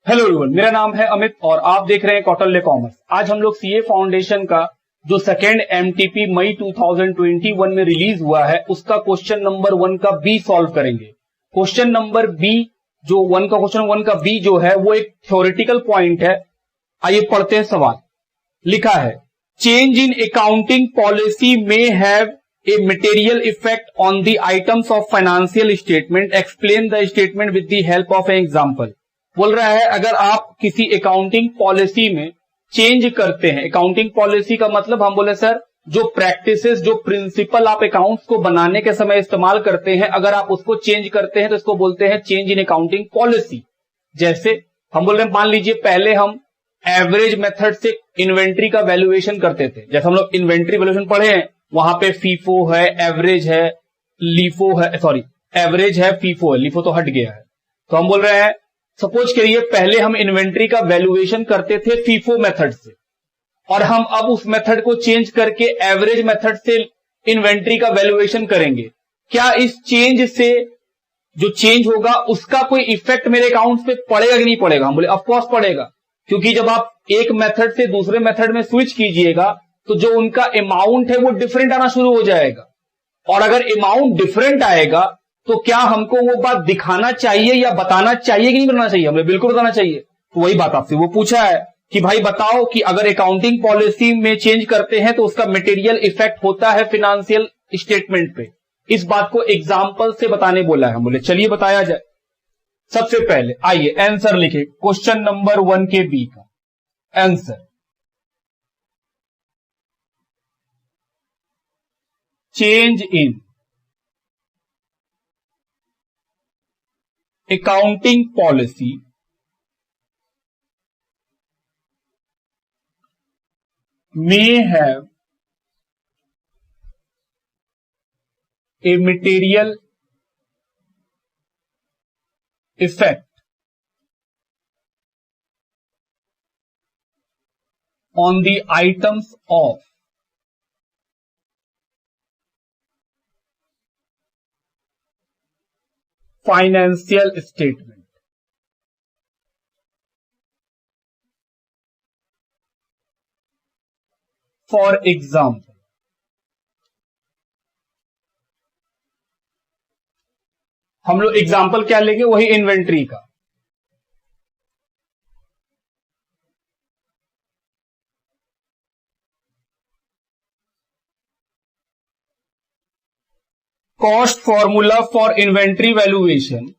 Hello everyone, मेरा नाम है अमित और आप देख रहे हैं कौटिल्य कॉमर्स। आज हम लोग सीए फाउंडेशन का जो सेकेंड एमटीपी मई 2021 में रिलीज हुआ है उसका क्वेश्चन नंबर 1 का बी सॉल्व करेंगे। क्वेश्चन नंबर बी जो क्वेश्चन 1 का बी जो है वो एक थ्योरेटिकल पॉइंट है। आइए पढ़ते हैं सवाल। लिखा है, change in accounting policy may have a material effect on the items of financial statement, explain the statement with the help of an example. बोल रहा है अगर आप किसी अकाउंटिंग पॉलिसी में चेंज करते हैं, अकाउंटिंग पॉलिसी का मतलब हम बोले सर जो प्रैक्टिसेस जो प्रिंसिपल आप अकाउंट्स को बनाने के समय इस्तेमाल करते हैं, अगर आप उसको चेंज करते हैं तो इसको बोलते हैं चेंज इन अकाउंटिंग पॉलिसी। जैसे हम बोल रहे हैं, मान लीजिए पहले हम एवरेज मेथड से इन्वेंट्री का वैल्यूएशन करते थे। जैसे हम लोग इन्वेंट्री वैल्यूएशन पढ़े हैं, वहां पे फीफो है, एवरेज है, लीफो है, सॉरी एवरेज है, फीफो है, लीफो तो हट गया है। तो हम बोल रहे हैं सपोज करिए पहले हम इन्वेंट्री का वैल्यूएशन करते थे फीफो मेथड से और हम अब उस मेथड को चेंज करके एवरेज मेथड से इन्वेंट्री का वैल्यूएशन करेंगे। क्या इस चेंज से जो चेंज होगा उसका कोई इफेक्ट मेरे अकाउंट पे पड़ेगा कि नहीं पड़ेगा? हम बोले ऑफकोर्स पड़ेगा, क्योंकि जब आप एक मेथड से दूसरे मेथड में स्विच कीजिएगा तो जो उनका अमाउंट है वो डिफरेंट आना शुरू हो जाएगा। और अगर अमाउंट डिफरेंट आएगा तो क्या हमको वो बात दिखाना चाहिए या बताना चाहिए कि नहीं बताना चाहिए? हमें बिल्कुल बताना चाहिए। तो वही बात आपसे वो पूछा है कि भाई बताओ कि अगर अकाउंटिंग पॉलिसी में चेंज करते हैं तो उसका मटेरियल इफेक्ट होता है फाइनेंशियल स्टेटमेंट पे। इस बात को एग्जांपल से बताने बोला है। हम बोले चलिए बताया जाए। सबसे पहले आइए आंसर लिखे क्वेश्चन नंबर 1 के बी का answer. Change in accounting policy may have a material effect on the items of financial statement. For example, हम लोग एग्जाम्पल क्या लेंगे? वही इन्वेंट्री का। Cost formula for inventory valuation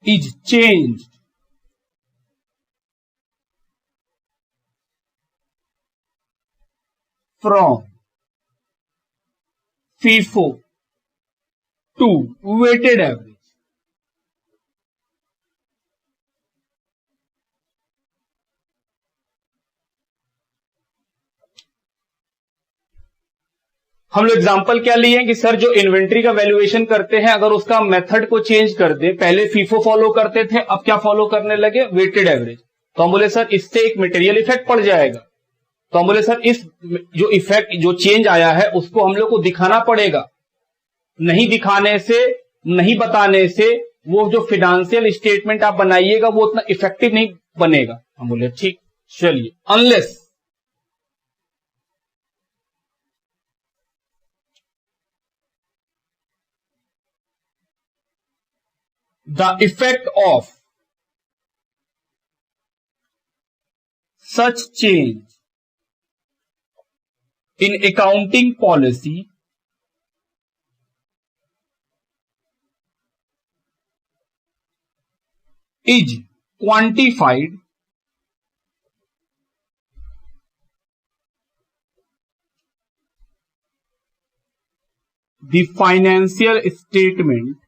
is changed from FIFO to weighted average. हम लोग example क्या लिए हैं कि सर जो इन्वेंट्री का वैल्यूएशन करते हैं अगर उसका मेथड को चेंज कर दे, पहले फीफो फॉलो करते थे अब क्या फॉलो करने लगे? Weighted average. तो हम बोले सर इससे एक मटेरियल इफेक्ट पड़ जाएगा। तो हम बोले सर इस जो इफेक्ट जो चेंज आया है उसको हम लोग को दिखाना पड़ेगा। नहीं दिखाने से, नहीं बताने से वो जो फाइनेंशियल स्टेटमेंट आप बनाइएगा वो उतना इफेक्टिव नहीं बनेगा। हम बोले ठीक, चलिए unless the effect of such change in accounting policy is quantified the financial statement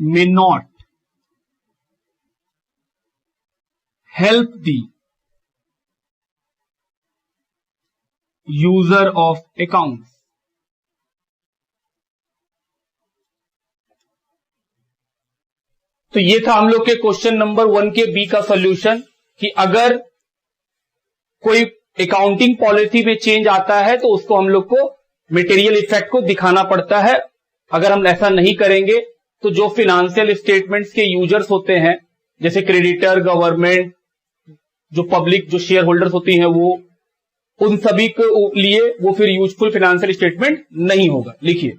may not help the user of accounts. तो ये था हम लोग के क्वेश्चन नंबर 1 के बी का सॉल्यूशन कि अगर कोई अकाउंटिंग पॉलिसी में चेंज आता है तो उसको हम लोग को मटेरियल इफेक्ट को दिखाना पड़ता है। अगर हम ऐसा नहीं करेंगे तो जो फिनेंशियल स्टेटमेंट्स के यूजर्स होते हैं जैसे क्रेडिटर, गवर्नमेंट, जो पब्लिक, जो शेयर होल्डर्स होती हैं, वो उन सभी के लिए वो फिर यूजफुल फिनेंशियल स्टेटमेंट नहीं होगा। लिखिए